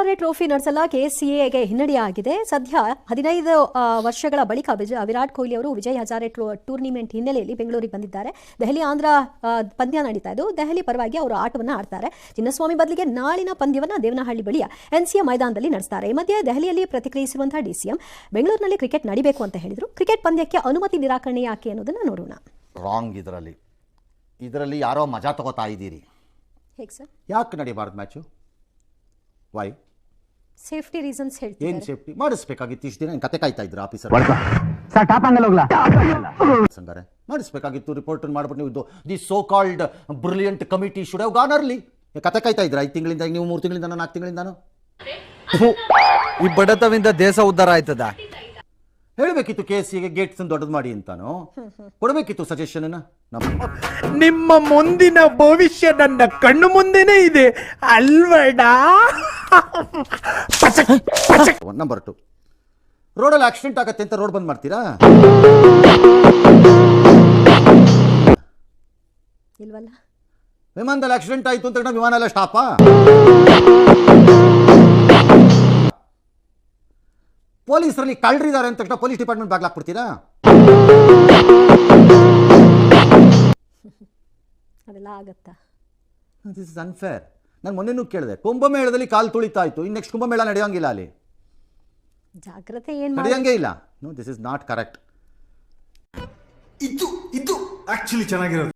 Hazare trophy ನಡೆಸಲ್ಲ ಕೆಸಿಎಗೆ ಹಿನ್ನಡೆಯಾಗಿದೆ. ಸದ್ಯ 15 ವರ್ಷಗಳ ಬಳಿಕ ವಿರಾಟ್ ಕೊಹ್ಲಿ ಅವರು ವಿಜಯ್ ಹಜಾರೆ ಟೂರ್ನಿಮೆಂಟ್ ಹಿನ್ನೆಲೆಯಲ್ಲಿ ಬೆಂಗಳೂರಿಗೆ ಬಂದಿದ್ದಾರೆ. ದೆಹಲಿ ಆಂಧ್ರ ಪಂದ್ಯ ನಡೀತಾ ಇದ್ದು ದೆಹಲಿ ಪರವಾಗಿ ಅವರು ಆಟವನ್ನು ಆಡ್ತಾರೆ. ಚಿನ್ನಸ್ವಾಮಿ ಬದಲಿಗೆ ನಾಳಿನ ಪಂದ್ಯವನ್ನು ದೇವನಹಳ್ಳಿ ಬಳಿಯ ಎನ್ಸಿಎ ಮೈದಾನದಲ್ಲಿ ನಡೆಸ್ತಾರೆ. ಈ ಮಧ್ಯೆ ದೆಹಲಿಯಲ್ಲಿ ಪ್ರತಿಕ್ರಿಯಿಸಿರುವಂತಹ ಡಿಸಿಎಂ ಬೆಂಗಳೂರಿನಲ್ಲಿ ಕ್ರಿಕೆಟ್ ನಡೀಬೇಕು ಅಂತ ಹೇಳಿದ್ರು. ಕ್ರಿಕೆಟ್ ಪಂದ್ಯಕ್ಕೆ ಅನುಮತಿ ನಿರಾಕರಣೆ ಯಾಕೆ ಅನ್ನೋದನ್ನ ನೋಡೋಣ. ರಾಂಗ್. ಇದರಲ್ಲಿ ಯಾರೋ ಮಜಾ ತಗೋತಾ ಇದ್ದೀರಿ. ಹೇಗೆ ಸರ್? ಯಾಕೆ ನಡೀಬಾರ್ದು ಮ್ಯಾಚು? ವೈ? ಸೇಫ್ಟಿ ರೀಸನ್ಸ್ ಹೇಳ್ತೀನಿ. ಏನು ಸೇಫ್ಟಿ ಮಾಡಿಸ್ಬೇಕಾಗಿತ್ತು? ಇಷ್ಟು ದಿನ ಕತೆ ಕಾಯ್ತಾ ಇದ್ರು ಆಫೀಸರ್ ಸಂಗಾರೆ ಮಾಡಿಸ್ಬೇಕಾಗಿತ್ತು. ರಿಪೋರ್ಟ್ ಮಾಡ್ಬಿಟ್ಟು ನೀವು the so called brilliant committee should have gone early. ಕತೆ ಕಾಯ್ತಾ ಇದ್ರ 5 ತಿಂಗಳಿಂದ, ನೀವು 3 ತಿಂಗಳಿಂದ 4 ತಿಂಗಳಿಂದಾನು. ಈ ಬಡತವಿಂದ ದೇಶ ಉದ್ಧಾರ ಆಯ್ತದ? ಹೇಳಬೇಕಿತ್ತು ಕೆಸಿಗೆ ಗೇಟ್ಸ್ ದೊಡ್ಡದು ಮಾಡಿ ಅಂತಾನು ಕೊಡಬೇಕಿತ್ತು ಸಜೆಷನ್. ನಿಮ್ಮ ಮುಂದಿನ ಭವಿಷ್ಯ ನನ್ನ ಕಣ್ಣು ಮುಂದೆನೇ ಇದೆ ಅಲ್ವಡ. ನಂಬರ್ 2, ರೋಡಲ್ಲಿ ಆಕ್ಸಿಡೆಂಟ್ ಆಗತ್ತೆ ಅಂತ ರೋಡ್ ಬಂದ್ ಮಾಡ್ತೀರಾ? ಇಲ್ವಲ್ಲ. ವಿಮಾನದಲ್ಲಿ ಆಕ್ಸಿಡೆಂಟ್ ಆಯ್ತು ಅಂತ ವಿಮಾನ ಎಲ್ಲ ಸ್ಟಾಪಾ? ಪೊಲೀಸರಲ್ಲಿ ಕಳ್ಳರಿದ್ದಾರೆ ಅಂತ ತಕ್ಷಣ ಪೊಲೀಸ್ ಡಿಪಾರ್ಟ್ಮೆಂಟ್ ಬಾಗ್ಲಾಕ್ಬಿಡ್ತೀರಾ? ಅದೆಲ್ಲ ಆಗತ್ತಾ? This is unfair. ನಾನು ಮೊನ್ನೆನೂ ಕೇಳಿದೆ, ಕುಂಭಮೇಳದಲ್ಲಿ ಕಾಲು ತುಳಿತಾ ಇತ್ತು, ಇನ್ನು ನೆಕ್ಸ್ಟ್ ಕುಂಭಮೇಳ ನಡೆಯೋಂಗಿಲ್ಲ, ಅಲ್ಲಿ ಜಾಗ್ರತೆ ಏನು ನಡೆಯೋಂಗೇ ಇಲ್ಲ. No, this is not correct. ಇದು ಆಕ್ಚುಲಿ ಚೆನ್ನಾಗಿರೋದು.